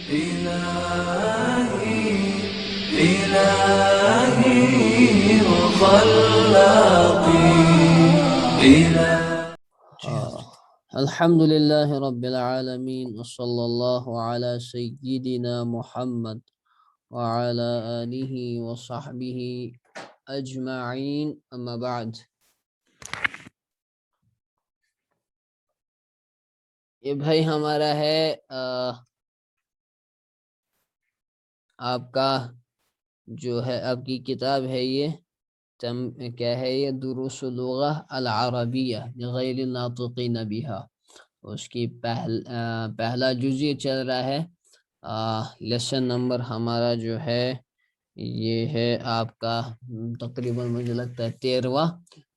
إلهي إلهي وخلاقي الحمد لله رب العالمين وصلى الله على سيدنا محمد وعلى آله وصحبه أجمعين أما بعد. یہ بھائی ہمارا ہے آپ کا جو ہے آپ کی کتاب ہے یہ کیا ہے یہ دروس اللغة العربیہ غیر الناطقین بها. اس کی پہلا جزء چل رہا ہے. لیسن نمبر ہمارا جو ہے یہ ہے آپ کا تقریباً مجھے لگتا ہے 13واں.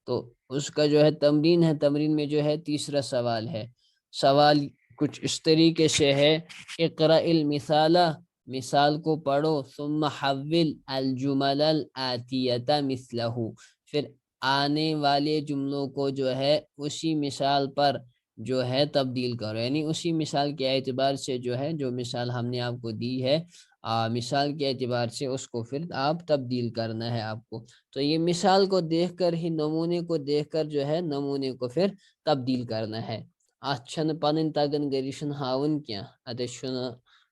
تو اس کا جو ہے تمرین ہے. تمرین میں جو ہے تیسرا سوال ہے. سوال کچھ اس طریقے سے ہے: اقرأ المثال، مثال کو پڑھو، ثم حول الجمل الآتیۃ مثلہ، پھر آنے والے جملوں کو جو ہے اسی مثال پر جو ہے تبدیل کرو. یعنی اسی مثال کے اعتبار سے جو ہے جو مثال ہم نے آپ کو دی ہے مثال کے اعتبار سے اس کو پھر آپ تبدیل کرنا ہے آپ کو. تو یہ مثال کو دیکھ کر ہی نمونے کو دیکھ کر جو ہے نمونے کو پھر تبدیل کرنا ہے. اچھن پنن تگن گریشن ہاون کیا اتشن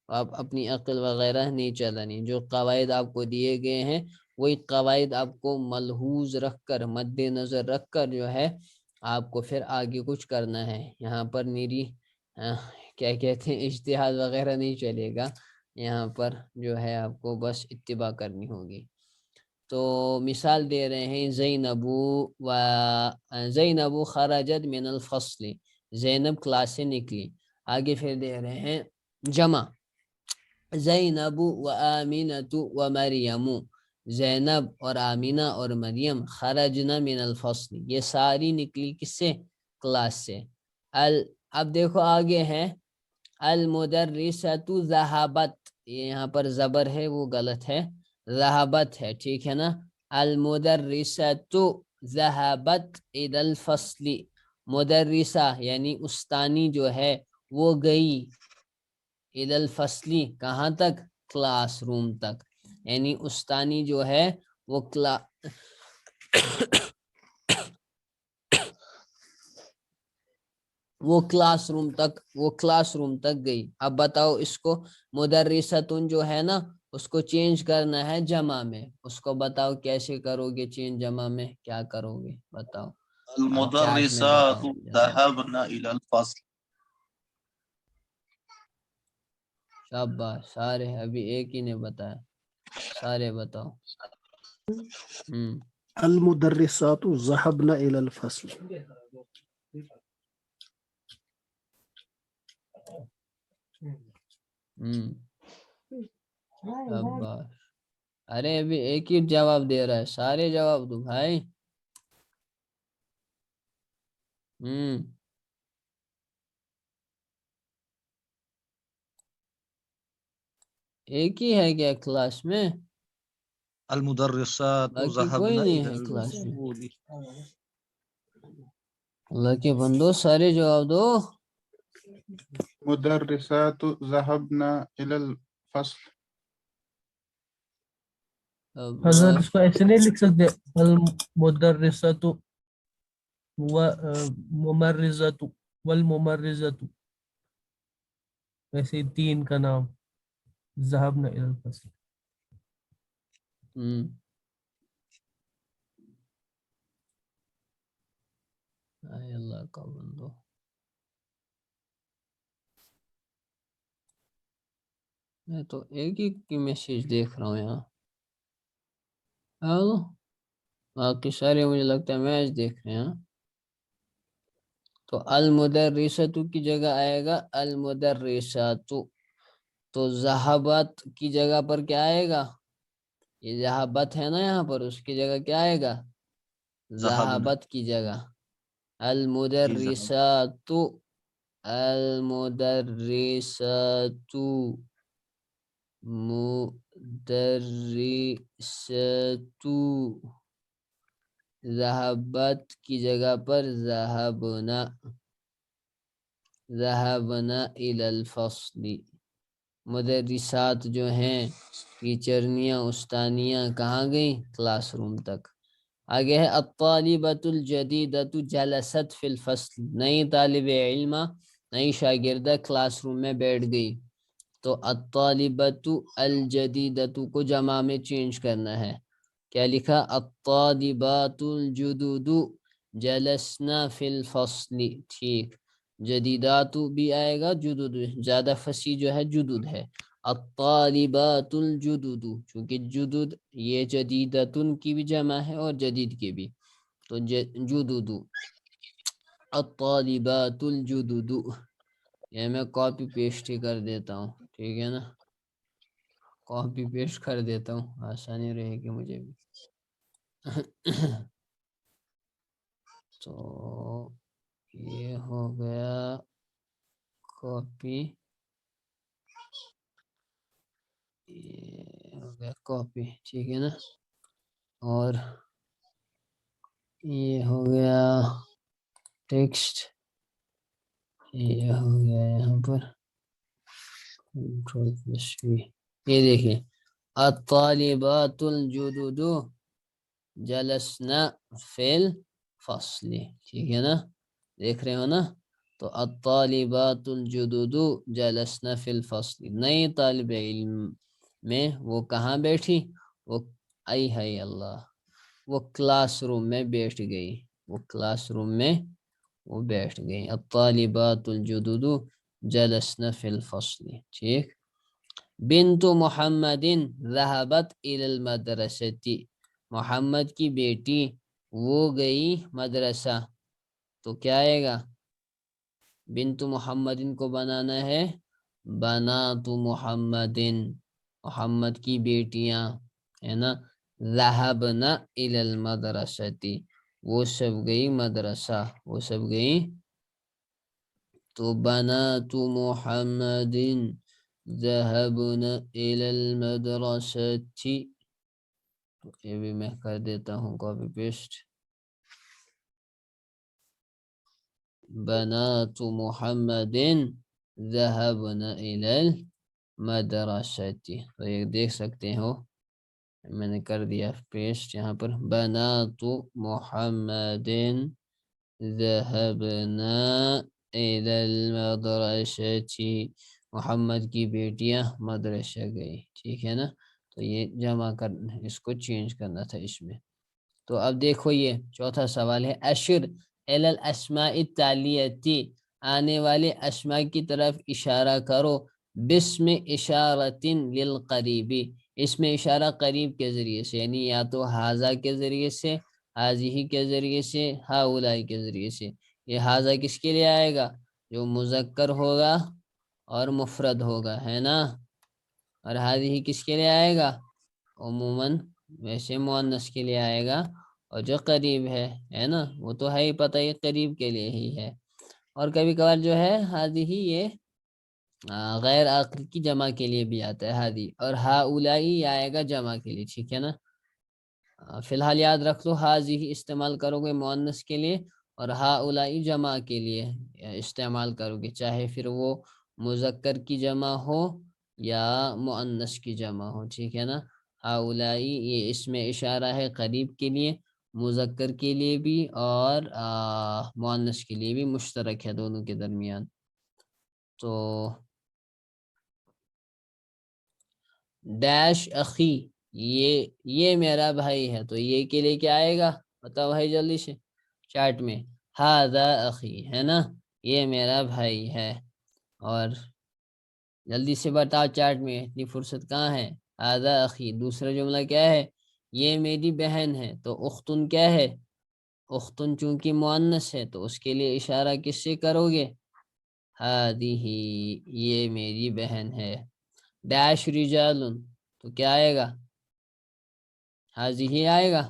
آپ اپنی عقل وغیرہ نہیں چلانی. جو قواعد آپ کو دیے گئے ہیں وہی قواعد آپ کو ملحوظ رکھ کر مد نظر رکھ کر جو ہے آپ کو پھر آگے کچھ کرنا ہے. یہاں پر میری کیا کہتے ہیں اجتہاد وغیرہ نہیں چلے گا. یہاں پر جو ہے آپ کو بس اتباع کرنی ہوگی. تو مثال دے رہے ہیں زینب خرجت من الفصل، زینب کلاس سے نکلی. آگے پھر دے رہے ہیں جمع: زینب و آمینۃ و مریم، زینب اور آمینہ اور مریم خرجنا من الفصل، یہ ساری نکلی کس سے؟ کلاس سے. اب دیکھو آگے ہے المدرسۃ ذہبت، یہ یہاں پر زبر ہے وہ غلط ہے، ذہبت ہے، ٹھیک ہے نا. المدرسۃ ذہبت الی الفصل، مدرسہ یعنی استانی جو ہے وہ گئی الی الفصل، کہاں تک؟ کلاس روم تک. یعنی استانی جو ہے وہ کلاس روم تک گئی. اب بتاؤ اس کو مدرستون جو ہے نا اس کو چینج کرنا ہے جمع میں. اس کو بتاؤ کیسے کرو گے چینج جمع میں؟ کیا کرو گے بتاؤ؟ المدرسات ذهبن إلى الفصل. شاباش سارے، ابھی ایک ہی نے بتایا، سارے بتاؤ. المدرسات ذهبن إلى الفصل. شاباش. ارے ابھی ایک ہی جواب دے رہا ہے، سارے جواب دو بھائی. ایک ہی ہے کیا کلاس میں؟ المدرسات باقی کوئی ذهبن نہیں إلى ہے کلاس میں؟ الفصول. اللہ کے بندو سارے جواب دو. مدرسات ذهبن إلى الفصل. حضرت اس کو ایسے نہیں لکھ سکتے المدرسۃ و ممرزۃ والممرزۃ، ویسے تین کا نام ذهبنا الى الفصل. اے اللہ کا بندو، میں تو ایک ہی کی میسیج دیکھ رہا ہوں یہاں. باقی سارے مجھے لگتا ہے میچ دیکھ رہے ہیں. تو المدرسۃ کی جگہ آئے گا المدرسات. تو ذہبت کی جگہ پر کیا آئے گا؟ یہ ذہبت ہے نا یہاں پر، اس کی جگہ کیا آئے گا؟ ذہبت کی جگہ المدرسات. المدرسات مدرسات، ذہبت کی جگہ پر ذہبنا، ذہبنا الی الفصل. مدرسات جو ہیں ٹیچرنیاں استانیاں کہاں گئیں؟ کلاس روم تک. آگے ہے الطالبۃ الجدیدۃ جلست فی الفصل، نئی طالب علمہ نئی شاگردہ کلاس روم میں بیٹھ گئی. تو الطالبۃ الجدیدۃ کو جمع میں چینج کرنا ہے. کیا لکھا؟ الطالبات الجدد جلسنا فی الفصل. ٹھیک، جدیدات بھی آئے گا، جدد زیادہ فصیح جو ہے جدد ہے. الطالبات الجدد، چونکہ جدد یہ جدیدتن کی بھی جمع ہے اور جدید کی بھی، تو جدد. الطالبات الجدد، یہ میں کاپی پیسٹ ہی کر دیتا ہوں، ٹھیک ہے نا، کاپی پیسٹ کر دیتا ہوں، آسانی رہے گی مجھے بھی. تو یہ ہو گیا کاپی، یہ ہو گیا کاپی، ٹھیک ہے نا. اور یہ ہو گیا ٹیکسٹ، یہ ہو گیا یہاں پر کنٹرول پلس وی. یہ دیکھیں الطالبات الجدد جلسنا فی الفصل، ٹھیک ہے نا، دیکھ رہے ہو نا. تو الطالبات الجدد جلسنا فی الفصل، نئی طالب علم میں وہ کہاں بیٹھی؟ وہ ای ہے اللہ، وہ کلاس روم میں بیٹھ گئی، وہ کلاس روم میں وہ بیٹھ گئی. الطالبات الجدد جلسنا فی الفصل. ٹھیک. بنت محمد ذهبت الى المدرسة، محمد کی بیٹی وہ گئی مدرسہ. تو کیا آئے گا؟ بنت محمد کو بنانا ہے بنات محمد، محمد کی بیٹیاں ہے نا. ذهبنا الى المدرسة، وہ سب گئی مدرسہ، وہ سب گئی. تو بنات محمد ذهبنا الى المدرسة، یہ بھی میں کر دیتا ہوں کاپی پیسٹ. بنات محمد ذهبنا الى المدرسة، تو یہ دیکھ سکتے ہو میں نے کر دیا پیسٹ یہاں پر. بنات محمد ذهبنا الى المدرسة، محمد کی بیٹیاں مدرسہ گئی، ٹھیک ہے نا. تو یہ جمع کر، اس کو چینج کرنا تھا اس میں. تو اب دیکھو یہ چوتھا سوال ہے اشر الی الاسماء التالیۃ، آنے والے اسماء کی طرف اشارہ کرو بسم اشارۃ للقریب، اس میں اشارہ قریب کے ذریعے سے، یعنی یا تو ہاذا کے ذریعے سے، ہاذہ کے ذریعے سے، ہاؤلائی کے ذریعے سے. یہ ہاذا کس کے لیے آئے گا؟ جو مذکر ہوگا اور مفرد ہوگا، ہے نا. اور ہاذہ کس کے لیے آئے گا؟ عموماً ویسے مؤنث کے لیے آئے گا، اور جو قریب ہے نا، وہ تو ہے ہی پتہ، یہ قریب کے لیے ہی ہے. اور کبھی کبھار جو ہے ہاذہ یہ غیر عاقل کی جمع کے لیے بھی آتا ہے ہاذہ، اور ہاؤلائی آئے گا جمع کے لیے، ٹھیک ہے نا. فی الحال یاد رکھ لو ہاذہ استعمال کرو گے مؤنث کے لیے، اور ہاؤلائی جمع کے لیے استعمال کرو گے، چاہے پھر وہ مذکر کی جمع ہو یا مؤنث کی جمع ہو، ٹھیک ہے نا. ہاؤلائی یہ اس میں اشارہ ہے قریب کے لیے، مذکر کے لیے بھی اور مؤنث کے لیے بھی مشترک ہے دونوں کے درمیان. تو ڈیش اخی، یہ میرا بھائی ہے، تو یہ کے لیے کیا آئے گا؟ بتاؤ بھائی جلدی سے چارٹ میں. ھذا اخی، ہے نا، یہ میرا بھائی ہے. اور جلدی سے بتاؤ چارٹ میں، اتنی فرصت کہاں ہے. ھذا اخی، دوسرا جملہ کیا ہے؟ یہ میری بہن ہے. تو اختن کیا ہے؟ اختن چونکہ مؤنث ہے تو اس کے لیے اشارہ کس سے کرو گے؟ ہذہ، یہ میری بہن ہے. ڈیش رجال، تو کیا آئے گا؟ ہذہ آئے گا،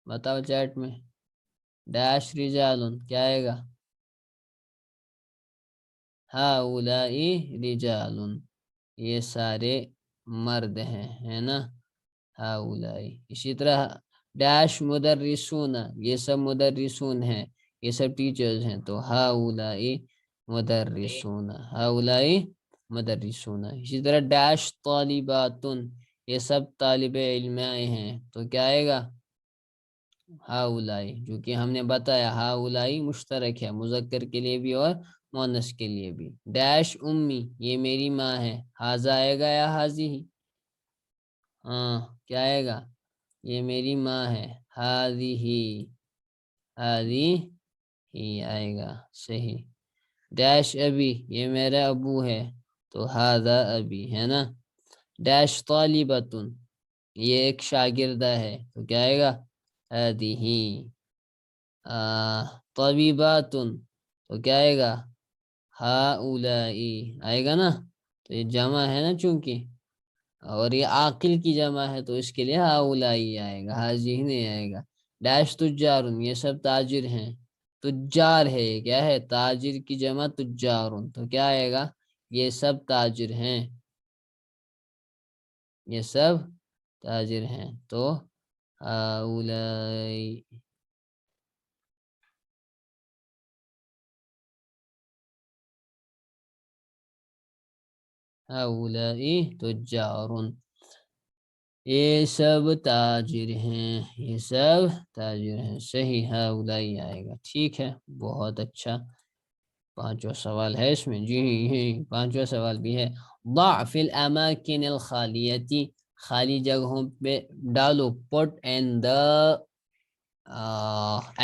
بتاؤ چیٹ میں. ڈیش رجال کیا آئے گا؟ ہؤلائی رجال، یہ سارے مرد ہیں، ہے نا. ہؤلائی. اسی طرح ڈیش مدرسون، یہ سب مدرسون ہیں، یہ سب ٹیچرز ہیں. تو ہؤلائی مدرسون، ہؤلائی مدرسون. اسی طرح ڈیش طالباتن، یہ سب طالب علم ہیں، تو کیا آئے گا؟ ہاؤلائی، جو کہ ہم نے بتایا ہاؤلائی مشترک ہے مذکر کے لیے بھی اور مؤنث کے لیے بھی. ڈیش امی، یہ میری ماں ہے. ہاذا آئے گا یا حاضی؟ ہاں کیا آئے گا؟ یہ میری ماں ہے. ہاذی ہی آئے گا، صحیح. ڈیش ابی، یہ میرا ابو ہے، تو ہاذا ابی ہے نا. ڈیش طالبتن، یہ ایک شاگردہ ہے، تو کیا آئے گا؟ هذه. طبیباتن، تو کیا آئے گا؟ ہاؤلائی آئے گا نا. تو یہ جمع ہے نا چونکہ، اور یہ عاقل کی جمع ہے، تو اس کے لیے ہاؤلائی آئے گا، حاضی نہیں آئے گا. ڈیش تجارن، یہ سب تاجر ہیں. تجار ہے، یہ کیا ہے؟ تاجر کی جمع تجارن، تو کیا آئے گا؟ یہ سب تاجر ہیں، یہ سب تاجر ہیں. تو ہاؤلائی. ہاؤلائی تجارن، یہ سب تاجر ہیں، یہ سب تاجر ہیں. صحیح، ہاؤلائی آئے گا. ٹھیک ہے، بہت اچھا. پانچواں سوال ہے اس میں. جی پانچواں سوال بھی ہے. ضع فی الاماکن الخالیتی، خالی جگہوں پہ ڈالو. put in the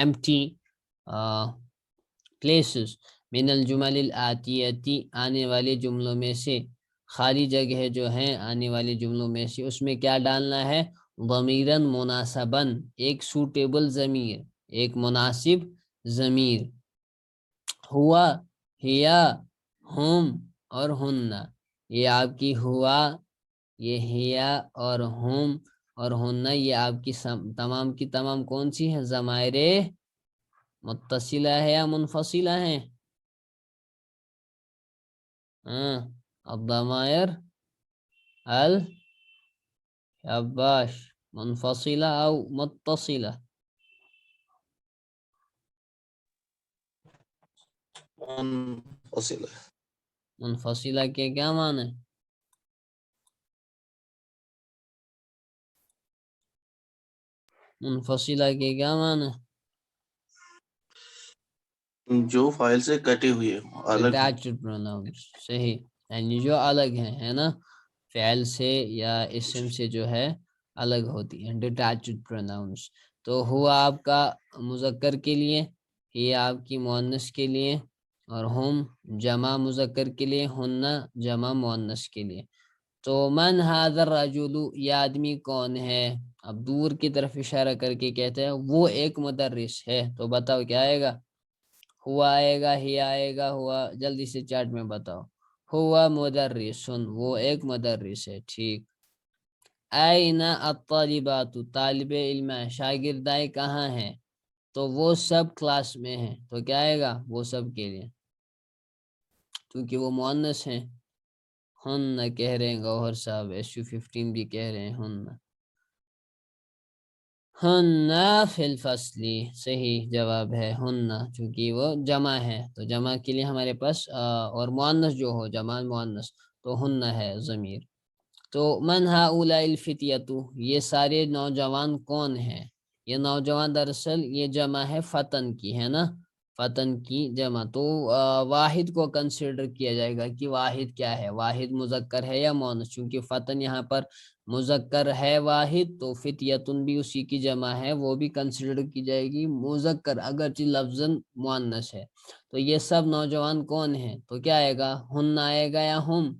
empty places من الجمل الآتیتی، آنے والے جملوں میں سے. خالی جگہ جو ہیں آنے والے جملوں میں سے، اس میں کیا ڈالنا ہے؟ ضمیراً مناسباً، ایک سوٹیبل ضمیر، ایک مناسب ضمیر. ہوا، ہیا، ہم اور ہننا. یہ آپ کی ہوا، یہ ہیا اور ہم اور ہننا، یہ آپ کی تمام کی تمام کون سی ہیں؟ ضمائر متصلہ ہے یا منفصلہ ہیں؟ الضمائر شاباش، منفصلہ او متصلہ؟ منفصل ہے. منفصلہ کے کیا معنی ہے؟ منفصلہ کے کیا معنی ہے؟ جو فائل سے کٹے ہوئے ہوں، الگ ہیں. Detached pronouns، صحیح، یعنی جو الگ ہیں، ہے نا، فعل سے یا اسم سے جو ہے الگ ہوتی ہیں. Detached pronouns. تو ہوا آپ کا مذکر کے لیے، یہ آپ کی مؤنث کے لیے، اور ہم جمع مذکر کے لیے، ہننا جمع مؤنث کے لیے. تو من هذا الرجل، یہ آدمی کون ہے؟ اب دور کی طرف اشارہ کر کے کہتے ہیں وہ ایک مدرس ہے. تو بتاؤ کیا آئے گا؟ ہوا آئے گا، ہی آئے گا، ہوا؟ جلدی سے چارٹ میں بتاؤ. ہوا مدرسن، وہ ایک مدرس ہے. ٹھیک. این الطالبات، طالب علم، شاگردائے کہاں ہیں؟ تو وہ سب کلاس میں ہیں. تو کیا آئے گا؟ وہ سب کے لیے، کیونکہ وہ مؤنث ہیں. ہن کہہ رہے ہیں گوہر صاحب، SU15 بھی کہہ رہے ہیں ہن. ہن فی الفصل، صحیح جواب ہے ہن، چونکہ وہ جمع ہے، تو جمع کے لیے ہمارے پاس اور مؤنث جو ہو، جمع مؤنث، تو ہن ہے ضمیر. تو من ہؤلاء الفتیۃ، یہ سارے نوجوان کون ہیں؟ یہ نوجوان دراصل یہ جمع ہے فتن کی، ہے نا، فتن کی جمع. تو واحد کو کنسیڈر کیا جائے گا کہ واحد کیا ہے، واحد مذکر ہے یا مؤنث. چونکہ فتن یہاں پر مذکر ہے واحد، تو فتیتن بھی اسی کی جمع ہے، وہ بھی کنسیڈر کی جائے گی مذکر اگرچہ لفظاً مؤنث ہے. تو یہ سب نوجوان کون ہیں؟ تو کیا آئے گا؟ ہن آئے گا یا ہم؟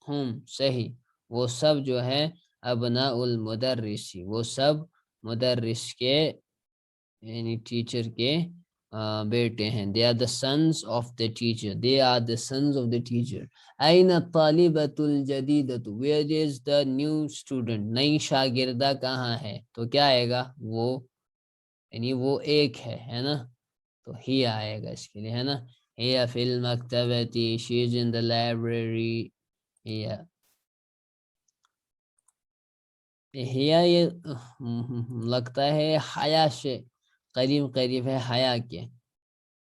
ہم، صحیح. وہ سب جو ہے ابناء المدرسی، وہ سب مدرس کے یعنی ٹیچر کے بیٹے ہیں. they are the sons of the teacher، they are the sons of the teacher. این الطالبۃ الجدیدۃ، where is the new student، نئی شاگردہ کہاں ہے؟ تو کیا آئے گا؟ وہ یعنی وہ ایک ہے نا، تو ہی آئے گا اس کے لیے، ہے نا. ہی فی المکتبۃ، she is in the library. یہ لگتا ہے حیا سے قریب ہے، حیا کے.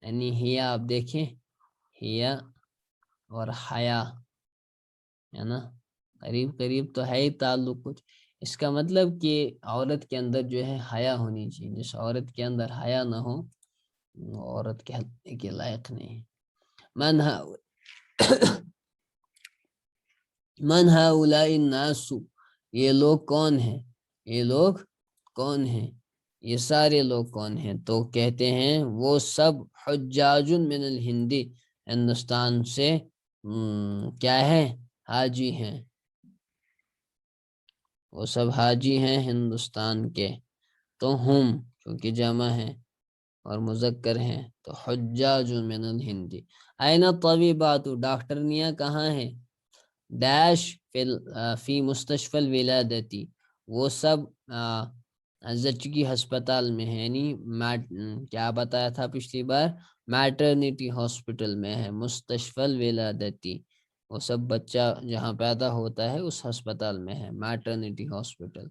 یعنی ہیا آپ دیکھیں ہیا اور حیا ہے نا قریب قریب تو ہے ہی تعلق کچھ. اس کا مطلب کہ عورت کے اندر جو ہے حیا ہونی چاہیے. جس عورت کے اندر حیا نہ ہو وہ عورت کہنے کے لائق نہیں ہے. من ہؤلاء الناس یہ لوگ کون ہیں, یہ لوگ کون ہیں, یہ سارے لوگ کون ہیں؟ تو کہتے ہیں وہ سب حجاج من الہندی ہندوستان سے کیا ہے حاجی ہیں, وہ سب حاجی ہیں ہندوستان کے. تو ہم کیونکہ جمع ہیں اور مذکر ہیں تو حجاج من الہندی. این الطبیبات ڈاکٹرنیاں کہاں ہیں؟ ڈیش فی مستشفی الولادتی وہ سب زچگی ہسپتال میں ہے, یعنی کیا بتایا تھا پچھلی بار, میٹرنیٹی ہاسپٹل میں ہے. مستشفی الولادتی وہ سب بچہ جہاں پیدا ہوتا ہے اس ہسپتال میں ہے, میٹرنیٹی ہاسپٹل.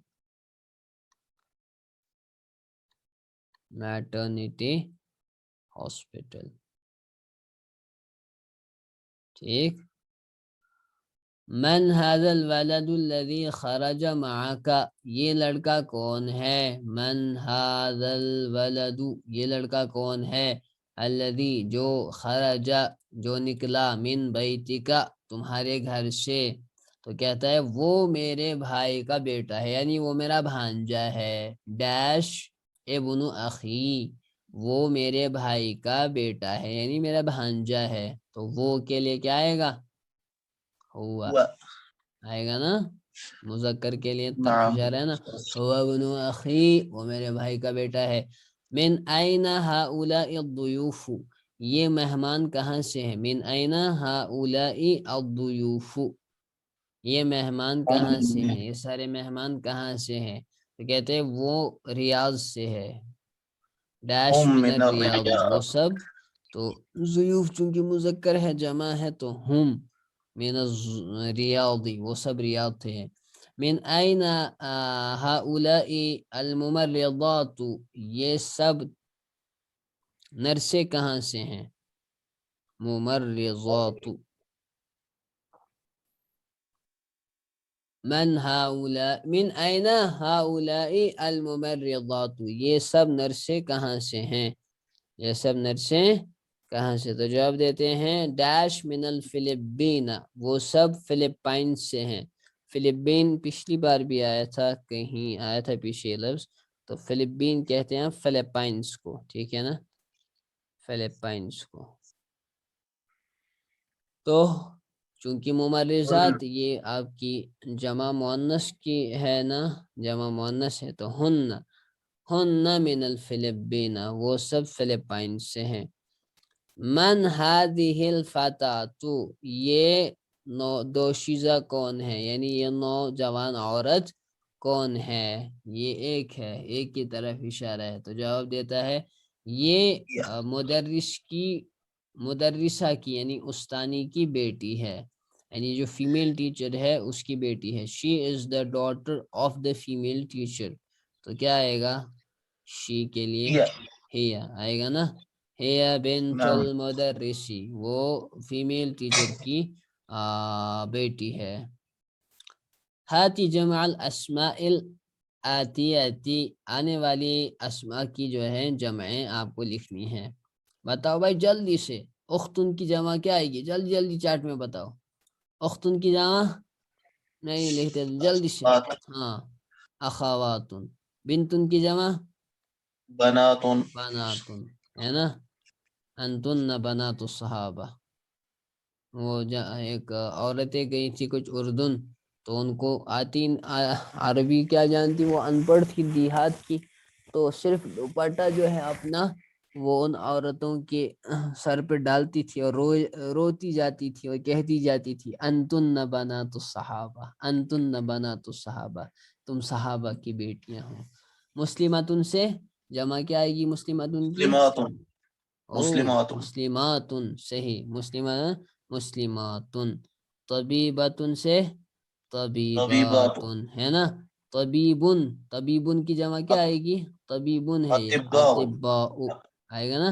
میٹرنیٹی ہاسپٹل ٹھیک. من هذا الولد الذي خرج معك یہ لڑکا کون ہے؟ من هذا الولد یہ لڑکا کون ہے؟ الذي جو خرج جو نکلا من بیتک تمہارے گھر سے. تو کہتا ہے وہ میرے بھائی کا بیٹا ہے, یعنی وہ میرا بھانجا ہے. ڈیش ابن اخی وہ میرے بھائی کا بیٹا ہے, یعنی میرا بھانجا ہے. تو وہ کے لیے کیا آئے گا؟ ہوا آئے گا نا, مذکر کے لیے نعم. جا رہا ہے نا. ہوا ابن اخی وہ میرے بھائی کا بیٹا ہے. من این ہؤلاء الضیوف یہ مہمان کہاں سے ہیں؟ من این ہؤلاء الضیوف یہ مہمان کہاں سے ہیں, یہ سارے مہمان کہاں سے ہیں؟ تو کہتے ہیں وہ ریاض سے ہے. ڈیش من الریاض وہ سب. تو ضیوف چونکہ مذکر ہے جمع ہے تو ہم من الریاض وہ سب ریاض تھے. من این ہؤلاء الممرضات یہ سب نرسیں کہاں سے ہیں؟ ممرضات. من ہؤلاء من این ہؤلاء الممرضات یہ سب نرسیں کہاں سے ہیں؟ یہ سب نرسیں کہاں سے؟ تو جواب دیتے ہیں ڈیش من الفلپین وہ سب فلپائن سے ہیں. فلپین پچھلی بار بھی آیا تھا, کہیں آیا تھا پیچھے لفظ. تو فلپین کہتے ہیں فلپائنس کو, ٹھیک ہے نا, فلپائنس کو. تو چونکہ ممرضات یہ آپ کی جمع مؤنث کی ہے نا, جمع مؤنث ہے, تو ہن من الفلپین وہ سب فلپائن سے ہیں. من هذه الفتاة یہ دوشیزہ کون ہے, یعنی یہ نوجوان عورت کون ہے؟ یہ ایک ہے, ایک کی طرف اشارہ ہے. تو جواب دیتا ہے یہ مدرسہ کی یعنی استانی کی بیٹی ہے, یعنی جو فیمیل ٹیچر ہے اس کی بیٹی ہے. She is the daughter of the female teacher. تو کیا آئے گا شی کے لیے؟ ہیا آئے گا نا. ہیا بنت المدرسی وہ فیمیل ٹیچر کی بیٹی ہے. ہاتی جمع الاسماء الاتیاتی آنے والی اسماء کی جو ہے جمعیں آپ کو لکھنی ہیں. بتاؤ بھائی جلدی سے, اختن کی جمع کیا آئے گی؟ جلدی جلدی چارٹ میں بتاؤ. اختن کی جمع نہیں لکھتے جلدی سے. ہاں اخواتن. بنتن کی جمع بناتن بناتن ہے نا. انتن بنات الصحابہ. وہ ایک عورتیں گئی تھی کچھ اردن, تو ان کو آتی عربی کیا جانتی, وہ ان پڑھ تھی دیہات کی. تو صرف دوپٹہ جو ہے اپنا وہ ان عورتوں کے سر پہ ڈالتی تھی اور روتی جاتی تھی اور کہتی جاتی تھی انتن بنات الصحابہ, انتن بنات الصحابہ, تم صحابہ کی بیٹیاں ہو. مسلماتن سے جمع کیا آئے گی؟ مسلماتن کی مسلماتن صحیح, مسلماتن. طبیباتن سے طبیباتن ہے نا. طبیبن کی جمع کیا آئے گی؟ طبیبن ہے یہ, اطباء آئے گا نا.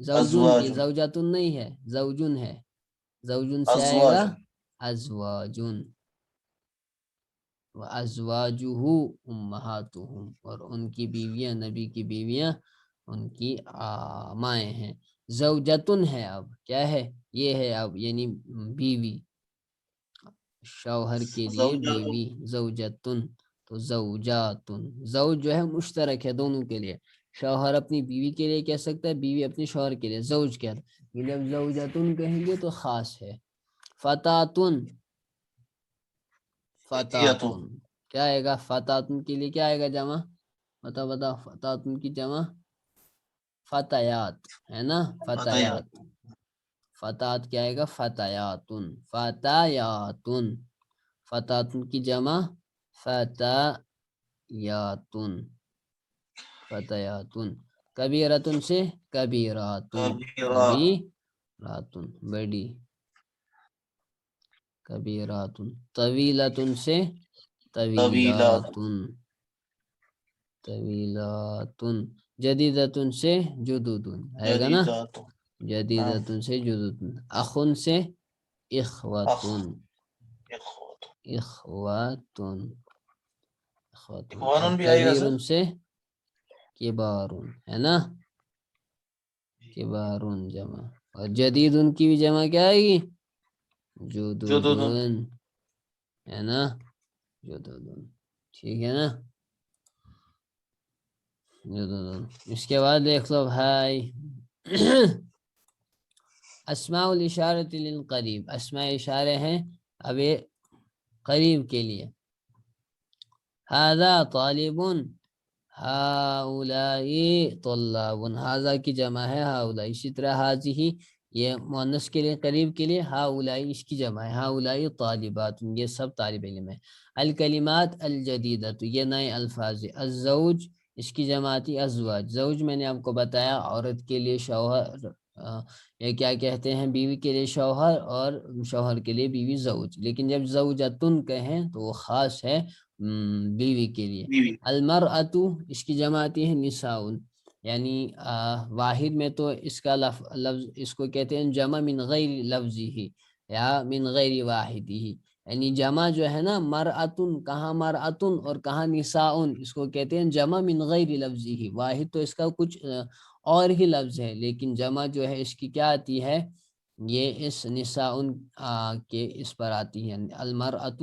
زوجن کی ازواج زوجاتن نہیں ہے زوجن ہے زوجن سے آئے گا ازواج ازواجن وازواجہ امہاتہم اور ان کی بیویاں نبی کی بیویاں ان کی مائیں ہیں زوجتن ہے اب کیا ہے یہ ہے اب یعنی بیوی شوہر کے لیے زوجاتن بیوی زوجتن تو زوجاتن زوج جو ہے مشترک ہے دونوں کے لیے شوہر اپنی بیوی کے لیے کہہ سکتا ہے بیوی اپنے شوہر کے لیے زوج کہتا ہے جب زوجتن کہیں گے تو خاص ہے فتاتن فتیتن فتاتن کیا آئے گا فتاتن کے لیے کیا آئے گا جمع بتا فتاتن کی جمع فتیات ہے نا فتیات فتات کیا آئے گا فتیاتن فتیاتن فتاتن کی جمع فتیاتن فتیاتن کبیرتن سے کبیراتن کبیرات کبیراتن بڑی کبیراتن طویلتن سے طویلات طویلاتن طویلاتن جدیدتن سے جدودن آئے گا نا جدیدات جدیدتن سے جدودن اخن سے اخ اخوتن اخوت اخواتن اخواتن اور اخوانن بھی آئے گا سر کبیرن سے کبارن ہے نا کبارن جمع اور جدید ان کی بھی جمع کیا آئے گی جدودن جدودن ہے نا جدودن ٹھیک ہے نا جدودن اس کے بعد دیکھ لو بھائی اسماء الاشارۃ للقریب اسماء اشارے ہیں اب یہ قریب کے لیے هذا طالب هؤلاء طلاب هذا کی جمع ہے هؤلاء اسی طرح هذه یہ مؤنث کے لیے قریب کے لیے هؤلاء اس کی جمع ہے هؤلاء طالبات یہ سب طالب علم ہیں الکلمات الجدیدۃ یہ نئے الفاظ الزوج اس کی جماعتی ازواج زوج میں نے آپ کو بتایا عورت کے لیے شوہر یہ کیا کہتے ہیں بیوی کے لیے شوہر اور شوہر کے لیے بیوی زوج لیکن جب زوجتن کہیں تو وہ خاص ہے بیوی کے لیے بیوی المرأۃ اس کی جماعتی ہے نساء یعنی واحد میں تو اس کا لفظ اس کو کہتے ہیں جمع من غیر لفظی ہی یا من غیر واحدی ہی یعنی جمع جو ہے نا مرأتن کہاں مرأتن اور کہاں نساء اس کو کہتے ہیں جمع من غیر لفظی ہی واحد تو اس کا کچھ اور ہی لفظ ہے لیکن جمع جو ہے اس کی کیا آتی ہے یہ اس نساء کے اس پر آتی ہے المرأۃ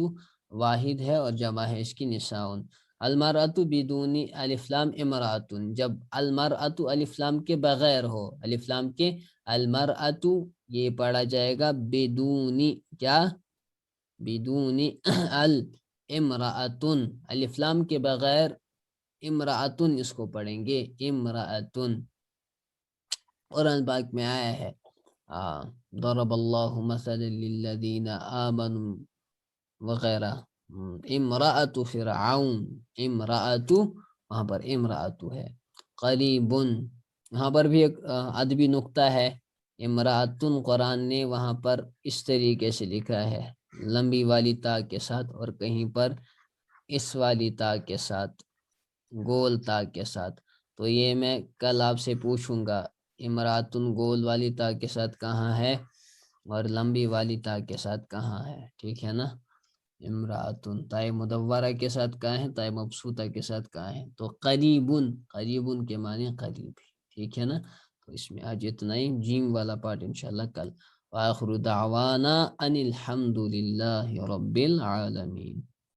واحد ہے اور جمع ہے اس کی نساء المرأۃ بدون الف لام امرأۃ جب المرأۃ الف لام کے بغیر ہو الف لام کے المرأۃ یہ پڑھا جائے گا بدون کیا بدون الامرأۃ الف لام کے بغیر امرأۃ اس کو پڑھیں گے امرأۃ قرآن پاک میں آیا ہے ضرب اللہ مثلا للذین آمنوا وغیرہ امرأۃ فرعون امرأۃ وہاں پر امرأۃ ہے قریب وہاں پر بھی ایک ادبی نقطہ ہے امرأۃ قرآن نے وہاں پر اس طریقے سے لکھا ہے لمبی والی تا کے ساتھ اور کہیں پر اس والی تا کے ساتھ گول تا کے ساتھ تو یہ میں کل آپ سے پوچھوں گا امرأۃ گول والی تا کے ساتھ کہاں ہے اور لمبی والی تا کے ساتھ کہاں ہے ٹھیک ہے نا امرأۃن تائے مدورہ کے ساتھ کہاں ہے تائے مبسوطہ کے ساتھ کہاں ہے تو قریبن قریبن کے معنی قریب ٹھیک ہے نا تو اس میں آج اتنا ہی جیم والا پارٹ انشاءاللہ کل وآخر دعوانا ان الحمد للہ رب العالمین